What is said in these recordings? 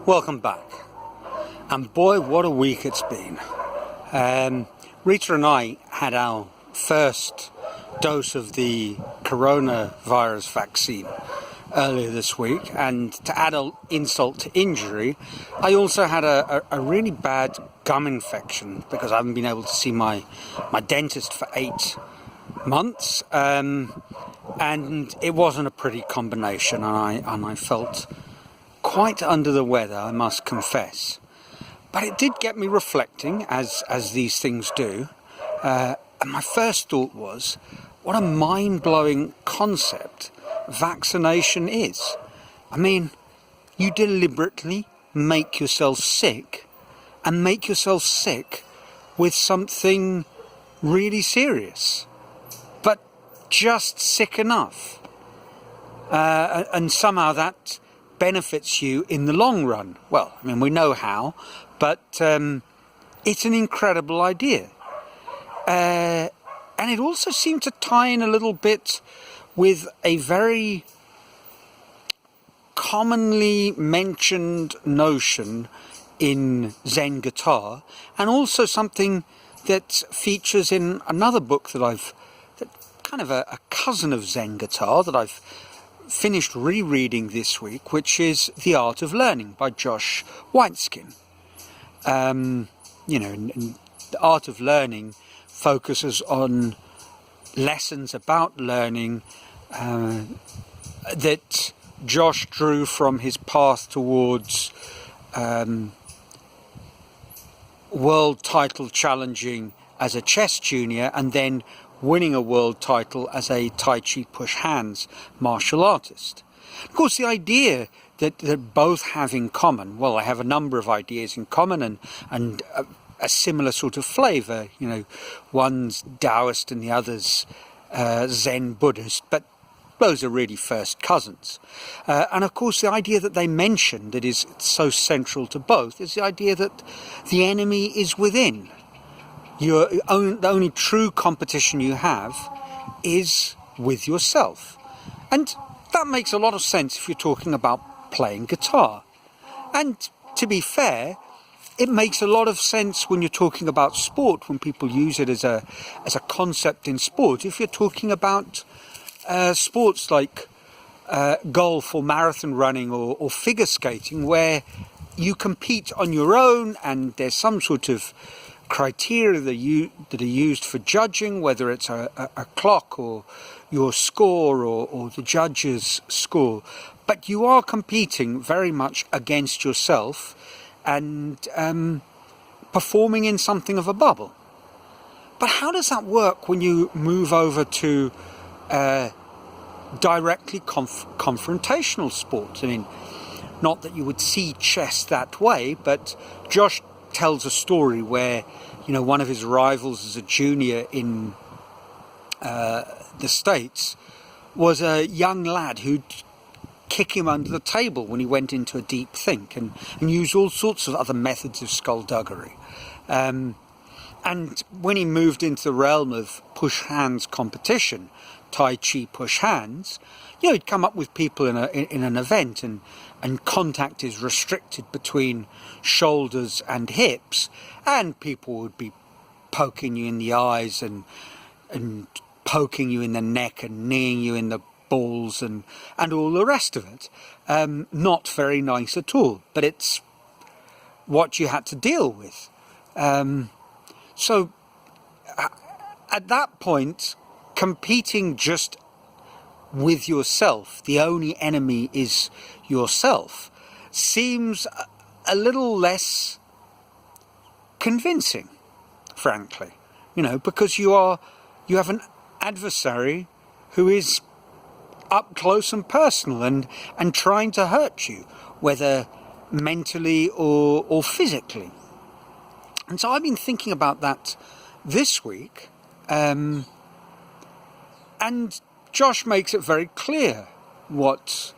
Welcome back. And boy, what a week it's been. Rita and I had our first dose of the coronavirus vaccine earlier this week, and to add an insult to injury, I also had a really bad gum infection because I haven't been able to see my dentist for 8 months, and it wasn't a pretty combination, and I felt quite under the weather, I must confess. But it did get me reflecting, as these things do, and my first thought was, what a mind-blowing concept vaccination is. I mean, you deliberately make yourself sick, and make yourself sick with something really serious, but just sick enough. And somehow that benefits you in the long run. Well, I mean, we know how, but it's an incredible idea. And it also seemed to tie in a little bit with a very commonly mentioned notion in Zen guitar, and also something that features in another book that kind of a cousin of Zen guitar that I've finished rereading this week, which is The Art of Learning by Josh Waitzken. And The Art of Learning focuses on lessons about learning that Josh drew from his path towards world title challenging as a chess junior, and then winning a world title as a Tai Chi push hands martial artist. Of course, the idea that both have in common, well, I have a number of ideas in common and a similar sort of flavour. You know, one's Taoist and the other's Zen Buddhist, but those are really first cousins. And of course, the idea that they mention that is so central to both is the idea that the enemy is within. The only true competition you have is with yourself. And that makes a lot of sense if you're talking about playing guitar. And to be fair, it makes a lot of sense when you're talking about sport, when people use it as a concept in sport. If you're talking about sports like golf or marathon running or figure skating, where you compete on your own and there's some sort of criteria that are used for judging, whether it's a clock or your score or the judge's score, but you are competing very much against yourself and performing in something of a bubble. But how does that work when you move over to directly confrontational sports? I mean, not that you would see chess that way, but Josh tells a story where, one of his rivals as a junior in the States was a young lad who'd kick him under the table when he went into a deep think, and use all sorts of other methods of skullduggery. And when he moved into the realm of push hands competition, Tai Chi push hands, he'd come up with people in an event, and contact is restricted between shoulders and hips, and people would be poking you in the eyes and poking you in the neck and kneeing you in the balls and all the rest of it. Not very nice at all, but it's what you had to deal with. So at that point, competing just with yourself, the only enemy is yourself, seems a little less convincing, frankly, because you have an adversary who is up close and personal and trying to hurt you, whether mentally or physically. And so I've been thinking about that this week, and Josh makes it very clear what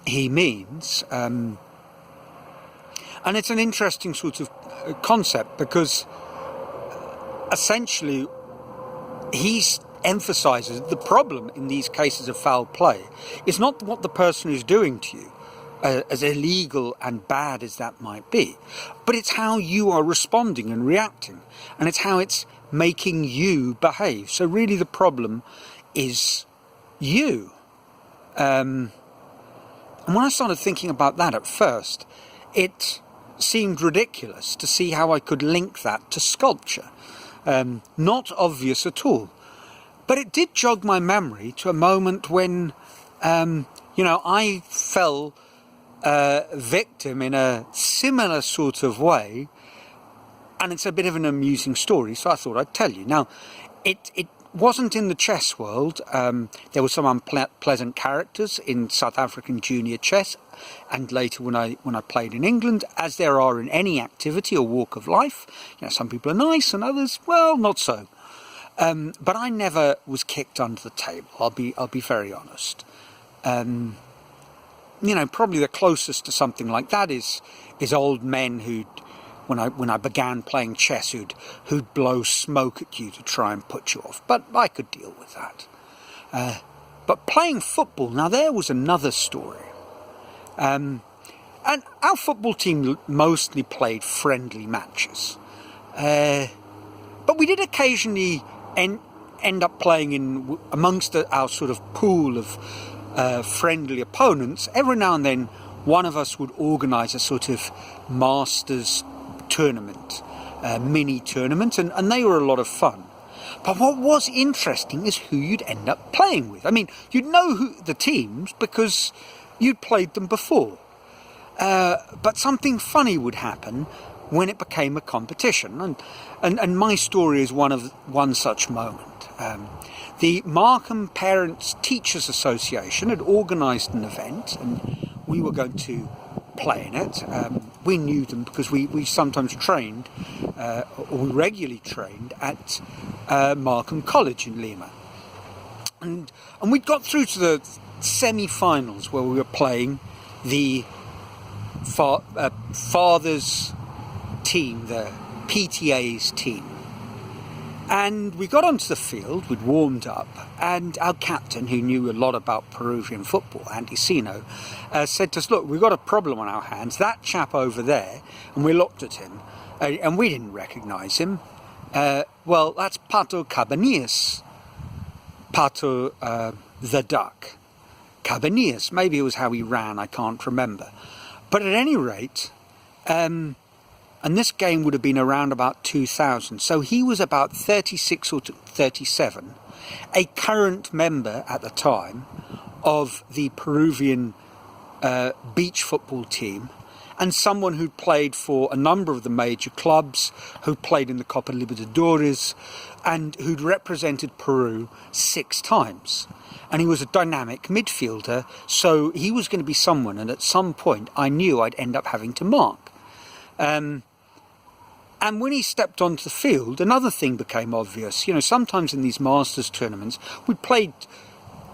he means, and it's an interesting sort of concept, because essentially he emphasizes the problem in these cases of foul play is not what the person is doing to you, as illegal and bad as that might be, but it's how you are responding and reacting, and it's how it's making you behave. So really the problem is you. And when I started thinking about that at first, it seemed ridiculous to see how I could link that to sculpture. Not obvious at all. But it did jog my memory to a moment when, I fell victim in a similar sort of way, and it's a bit of an amusing story, so I thought I'd tell you. Now, it wasn't in the chess world. There were some unpleasant characters in South African junior chess, and later when I played in England, as there are in any activity or walk of life. Some people are nice and others, well, not so. But I never was kicked under the table. I'll be very honest. Probably the closest to something like that is old men who'd, when I began playing chess, who'd blow smoke at you to try and put you off. But I could deal with that. But playing football, now there was another story. And our football team mostly played friendly matches. But we did occasionally end up playing amongst our sort of pool of friendly opponents. Every now and then one of us would organise a sort of masters tournament, mini tournament, and they were a lot of fun. But what was interesting is who you'd end up playing with. I mean, you'd know the teams because you'd played them before. But something funny would happen when it became a competition, and my story is one such moment. The Markham Parents Teachers Association had organised an event, and we were going to play in it. We knew them because we sometimes trained, or we regularly trained at Markham College in Lima. And we'd got through to the semi-finals where we were playing the father's team, the PTA's team. And we got onto the field, we'd warmed up, and our captain, who knew a lot about Peruvian football, Andy Sino, said to us, look, we've got a problem on our hands. That chap over there, and we looked at him, and we didn't recognise him. Well, that's Pato Cabanillas. Pato the duck. Cabanillas, maybe it was how he ran, I can't remember. But at any rate, and this game would have been around about 2000, so he was about 36 or 37, a current member at the time of the Peruvian beach football team, and someone who'd played for a number of the major clubs, who'd played in the Copa Libertadores, and who'd represented Peru 6 times. And he was a dynamic midfielder, so he was going to be someone, and at some point I knew I'd end up having to mark. And when he stepped onto the field, another thing became obvious. Sometimes in these Masters tournaments, we played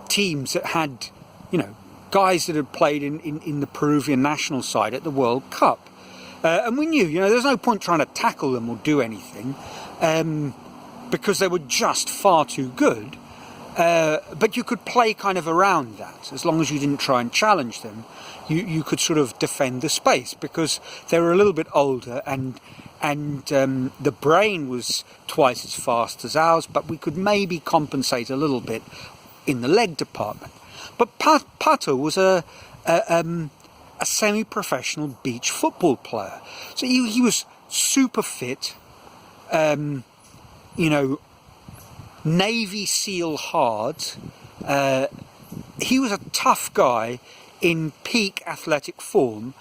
teams that had, guys that had played in the Peruvian national side at the World Cup. And we knew, there's no point trying to tackle them or do anything, because they were just far too good. But you could play kind of around that. As long as you didn't try and challenge them, you could sort of defend the space, because they were a little bit older, and the brain was twice as fast as ours, but we could maybe compensate a little bit in the leg department. But Pato was a semi-professional beach football player. So he was super fit, Navy SEAL hard. He was a tough guy in peak athletic form,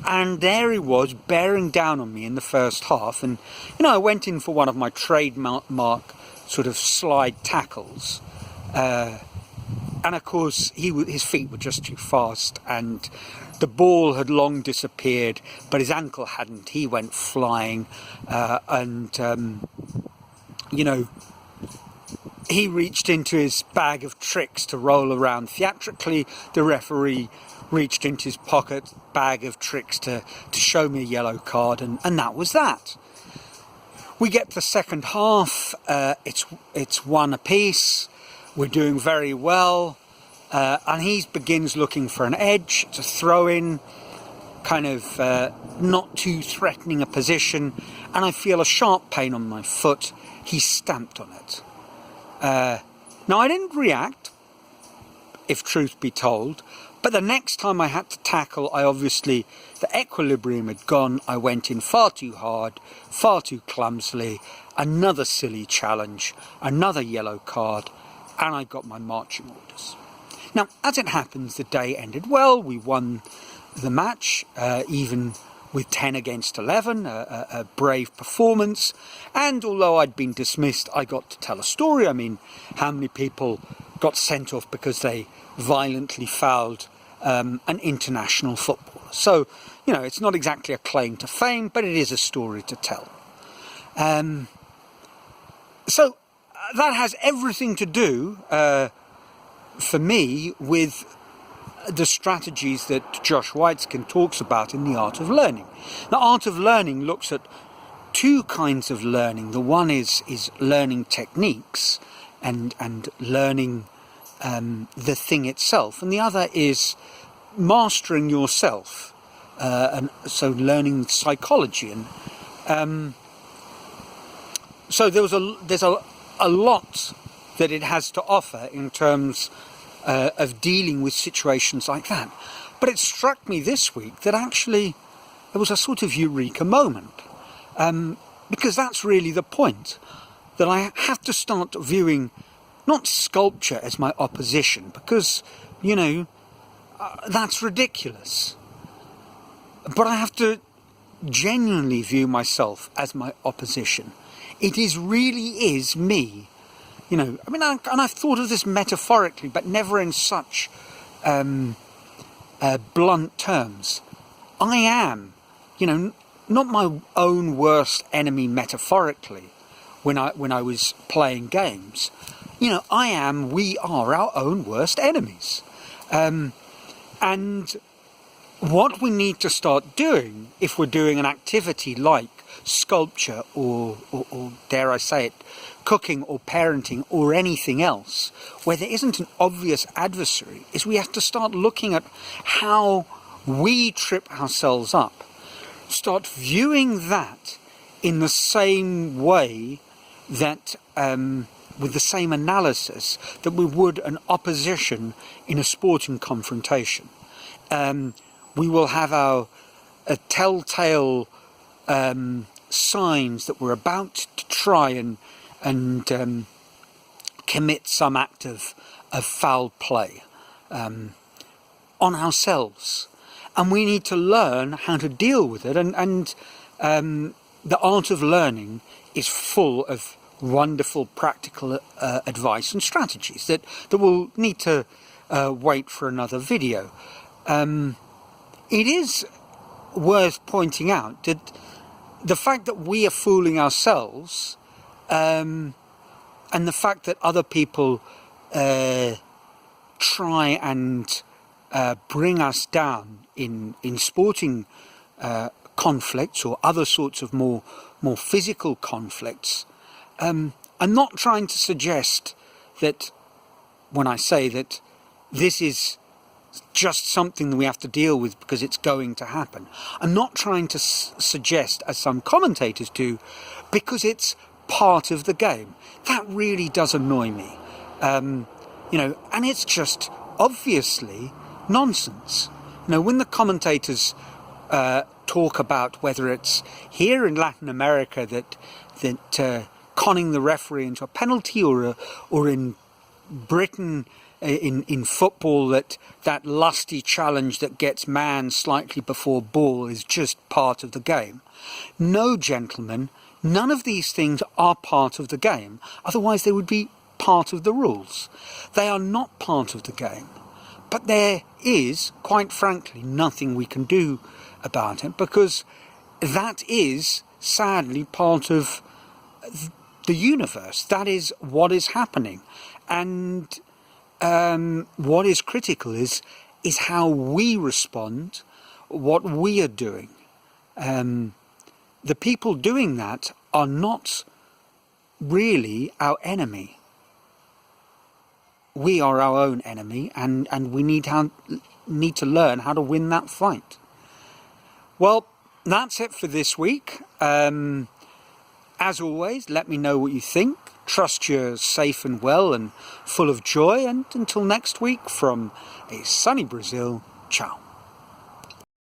and there he was bearing down on me in the first half. And I went in for one of my trademark sort of slide tackles, and of course his feet were just too fast, and the ball had long disappeared, but his ankle hadn't. He went flying, he reached into his bag of tricks to roll around theatrically. The referee reached into his pocket bag of tricks to show me a yellow card, and that was that. We get to the second half, it's 1 apiece, we're doing very well, and he begins looking for an edge to throw in, kind of not too threatening a position, and I feel a sharp pain on my foot. He stamped on it. Now, I didn't react, if truth be told, but the next time I had to tackle, the equilibrium had gone. I went in far too hard, far too clumsily, another silly challenge, another yellow card, and I got my marching orders. Now, as it happens, the day ended well. We won the match, even with 10 against 11, a brave performance. And although I'd been dismissed, I got to tell a story. I mean, how many people got sent off because they violently fouled an international footballer? So, it's not exactly a claim to fame, but it is a story to tell. So that has everything to do, for me, with the strategies that Josh Waitzken talks about in The Art of Learning. The Art of Learning looks at two kinds of learning. The one is learning techniques and learning the thing itself, and the other is mastering yourself, and so learning psychology. And so there's a lot that it has to offer in terms of dealing with situations like that. But it struck me this week that actually it was a sort of eureka moment, because that's really the point, that I have to start viewing not sculpture as my opposition, because, that's ridiculous. But I have to genuinely view myself as my opposition. It really is me. And I've thought of this metaphorically, but never in such blunt terms. I am, not my own worst enemy metaphorically when I was playing games. We are our own worst enemies. And what we need to start doing, if we're doing an activity like sculpture or dare I say it, cooking or parenting or anything else, where there isn't an obvious adversary, is we have to start looking at how we trip ourselves up. Start viewing that in the same way that, with the same analysis that we would an opposition in a sporting confrontation. We will have our telltale signs that we're about to try and commit some act of foul play on ourselves, and we need to learn how to deal with it. And the Art of Learning is full of wonderful practical advice and strategies that will need to wait for another video. It is worth pointing out that the fact that we are fooling ourselves, and the fact that other people try and bring us down in sporting conflicts or other sorts of more physical conflicts, I'm not trying to suggest that, when I say that this is just something that we have to deal with because it's going to happen. I'm not trying to suggest, as some commentators do, because it's part of the game. That really does annoy me. And it's just obviously nonsense. When the commentators talk about whether it's here in Latin America that conning the referee into a penalty, or in Britain in football that lusty challenge that gets man slightly before ball is just part of the game. No, gentlemen, none of these things are part of the game. Otherwise they would be part of the rules. They are not part of the game. But there is, quite frankly, nothing we can do about it, because that is sadly part of the universe. That is what is happening. And what is critical is how we respond, what we are doing. The people doing that are not really our enemy. we are our own enemy, and we need to learn how to win that fight. Well, that's it for this week. As always, let me know what you think. Trust you're safe and well and full of joy. And until next week, from a sunny Brazil, ciao.